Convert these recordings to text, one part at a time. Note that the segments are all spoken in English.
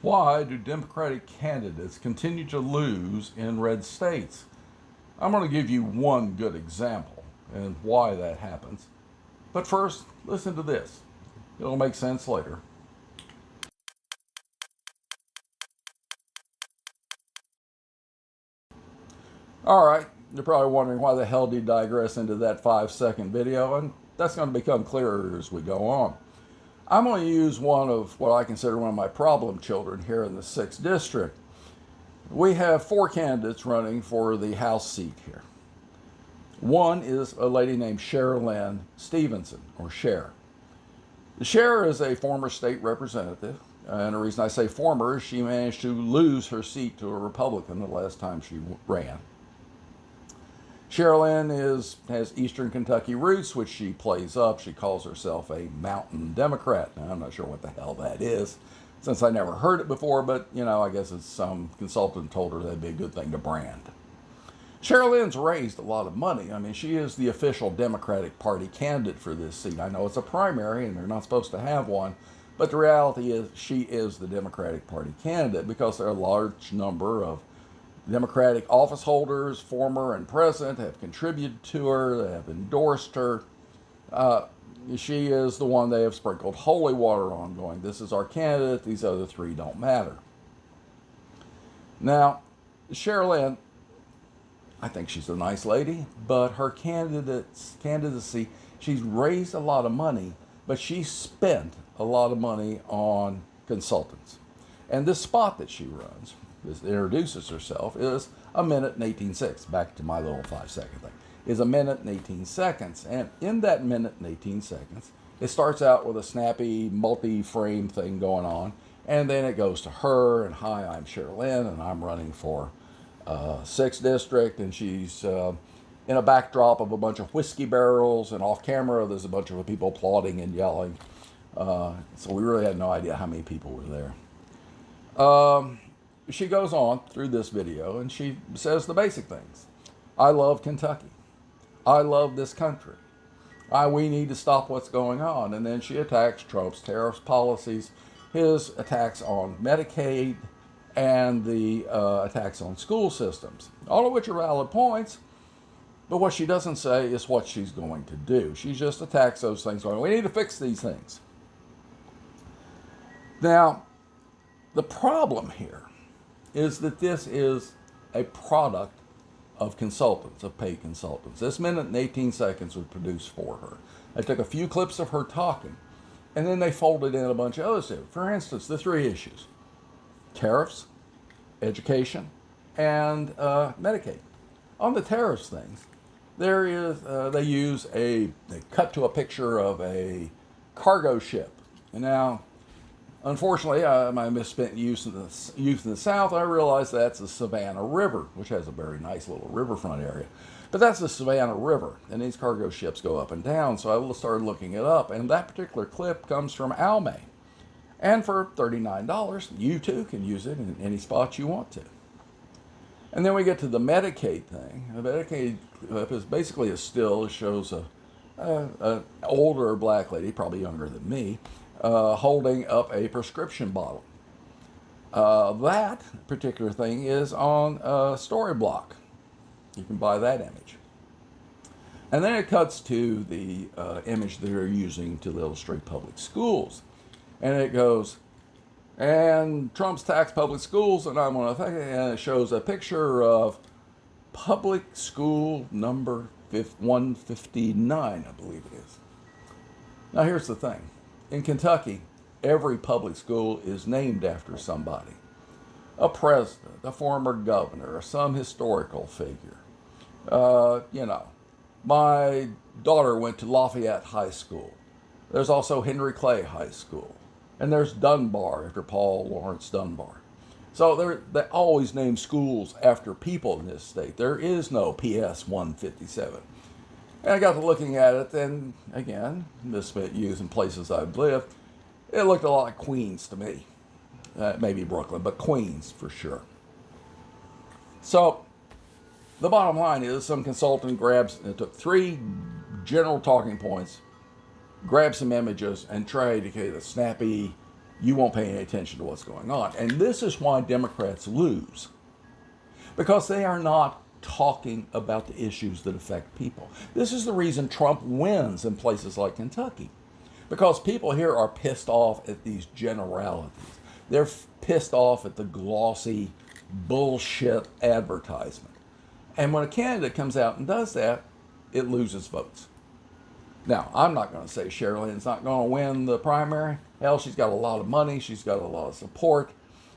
Why do Democratic candidates continue to lose in red states? I'm going to give you one good example and why that happens. But first, listen to this. It'll make sense later. All right, you're probably wondering why the hell did he digress into that 5-second video, and that's going to become clearer as we go on. I'm going to use one of what I consider one of my problem children here in the 6th District. We have 4 candidates running for the House seat here. One is a lady named Sherilyn Stevenson, or Cher. Cher is a former state representative, and the reason I say former is she managed to lose her seat to a Republican the last time she ran. Sherilyn has Eastern Kentucky roots, which she plays up. She calls herself a mountain Democrat. Now, I'm not sure what the hell that is, since I never heard it before, but, I guess it's some consultant told her that'd be a good thing to brand. Sherilyn's raised a lot of money. I mean, she is the official Democratic Party candidate for this seat. I know it's a primary, and they're not supposed to have one, but the reality is she is the Democratic Party candidate because there are a large number of Democratic office holders, former and present, have contributed to her, they have endorsed her. She is the one they have sprinkled holy water on, going, this is our candidate, these other 3 don't matter. Now, Sherilyn, I think she's a nice lady, but her candidacy, she's raised a lot of money, but she spent a lot of money on consultants. And this spot that she runs, introduces herself, is a minute and 18 seconds. Back to my little 5-second thing. Is a minute and 18 seconds. And in that minute and 18 seconds, it starts out with a snappy multi-frame thing going on. And then it goes to her, and hi, I'm Sherilyn, and I'm running for 6th District. And she's in a backdrop of a bunch of whiskey barrels, and off camera there's a bunch of people applauding and yelling. So we really had no idea how many people were there. She goes on through this video and she says the basic things. I love Kentucky. I love this country. We need to stop what's going on. And then she attacks Trump's tariffs policies, his attacks on Medicaid, and the attacks on school systems, all of which are valid points. But what she doesn't say is what she's going to do. She just attacks those things, going, we need to fix these things. Now, the problem here is that this is a product of consultants, of paid consultants. This minute and 18 seconds was produced for her. They took a few clips of her talking, and then they folded in a bunch of other stuff. For instance, the 3 issues: tariffs, education, and Medicaid. On the tariffs things, they cut to a picture of a cargo ship. And now, unfortunately, my misspent youth in the South, I realized that's the Savannah River, which has a very nice little riverfront area. But that's the Savannah River, and these cargo ships go up and down, so I started looking it up, and that particular clip comes from Almay. And for $39, you too can use it in any spot you want to. And then we get to the Medicaid thing. The Medicaid clip is basically a still. It shows an older black lady, probably younger than me, holding up a prescription bottle. That particular thing is on Storyblock. You can buy that image. And then it cuts to the image that they're using to illustrate public schools. And it goes, and Trump's taxed public schools, and I'm going to think, and it shows a picture of public school number 159, I believe it is. Now here's the thing. In Kentucky, every public school is named after somebody. A president, a former governor, or some historical figure. My daughter went to Lafayette High School. There's also Henry Clay High School. And there's Dunbar, after Paul Laurence Dunbar. So they always name schools after people in this state. There is no PS 157. And I got to looking at it, and again, misspent youth in places I've lived, it looked a lot like Queens to me. Maybe Brooklyn, but Queens for sure. So the bottom line is some consultant took 3 general talking points, grabbed some images, and tried to create a snappy you won't pay any attention to what's going on. And this is why Democrats lose, because they are not talking about the issues that affect people. This is the reason Trump wins in places like Kentucky, because people here are pissed off at these generalities. They're pissed off at the glossy bullshit advertisement. And when a candidate comes out and does that, it loses votes. Now, I'm not going to say Sherilyn's not going to win the primary. Hell, she's got a lot of money. She's got a lot of support.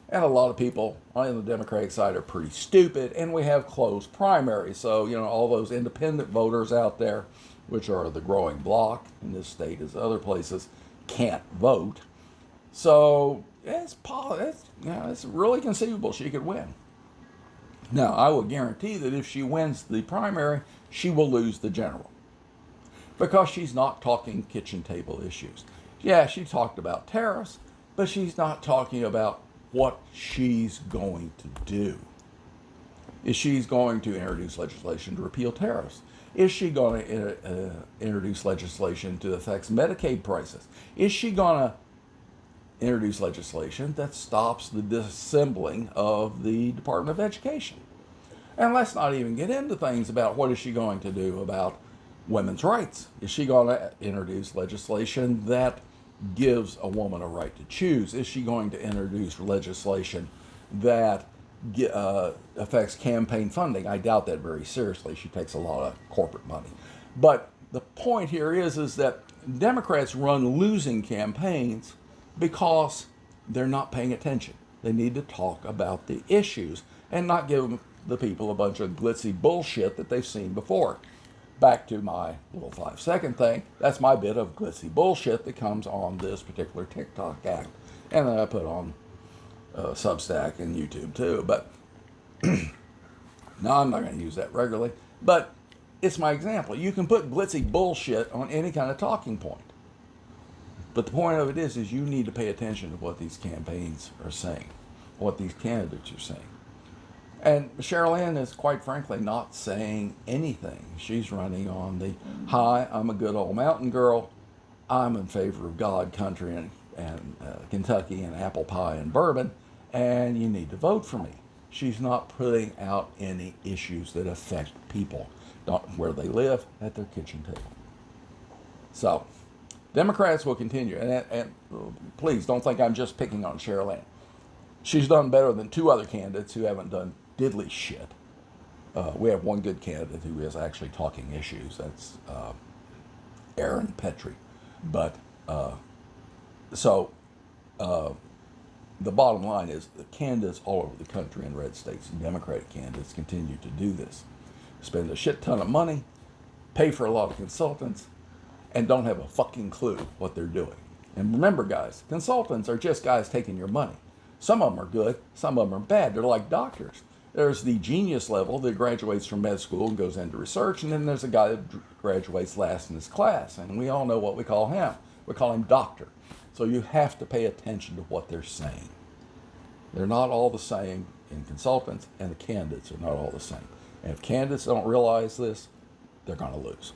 And a lot of people on the Democratic side are pretty stupid. And we have closed primaries. So, all those independent voters out there, which are the growing bloc in this state as other places, can't vote. So it's really conceivable she could win. Now, I will guarantee that if she wins the primary, she will lose the general, because she's not talking kitchen table issues. Yeah, she talked about tariffs, but she's not talking about what she's going to do. Is she going to introduce legislation to repeal tariffs? Is she going to introduce legislation to affect Medicaid prices? Is she going to introduce legislation that stops the disassembling of the Department of Education? And let's not even get into things about what is she going to do about women's rights. Is she going to introduce legislation that gives a woman a right to choose? Is she going to introduce legislation that affects campaign funding? I doubt that very seriously. She takes a lot of corporate money. But the point here is that Democrats run losing campaigns because they're not paying attention. They need to talk about the issues and not give the people a bunch of glitzy bullshit that they've seen before. Back to my little 5-second thing, that's my bit of glitzy bullshit that comes on this particular TikTok act. And then I put on Substack and YouTube too. But no, I'm not going to use that regularly. But it's my example. You can put glitzy bullshit on any kind of talking point. But the point of it is you need to pay attention to what these campaigns are saying, what these candidates are saying. And Sherilyn is, quite frankly, not saying anything. She's running on the, hi, I'm a good old mountain girl. I'm in favor of God, country, and Kentucky, and apple pie and bourbon, and you need to vote for me. She's not putting out any issues that affect people, not where they live, at their kitchen table. So, Democrats will continue, and please don't think I'm just picking on Sherilyn. She's done better than two other candidates who haven't done diddly shit. We have one good candidate who is actually talking issues. That's Aaron Petrie. But the bottom line is the candidates all over the country in red states, and Democratic candidates, continue to do this. Spend a shit ton of money, pay for a lot of consultants, and don't have a fucking clue what they're doing. And remember, guys, consultants are just guys taking your money. Some of them are good, some of them are bad. They're like doctors. There's the genius level that graduates from med school and goes into research, and then there's a guy that graduates last in his class, and we all know what we call him. We call him doctor. So you have to pay attention to what they're saying. They're not all the same in consultants, and the candidates are not all the same. And if candidates don't realize this, they're going to lose.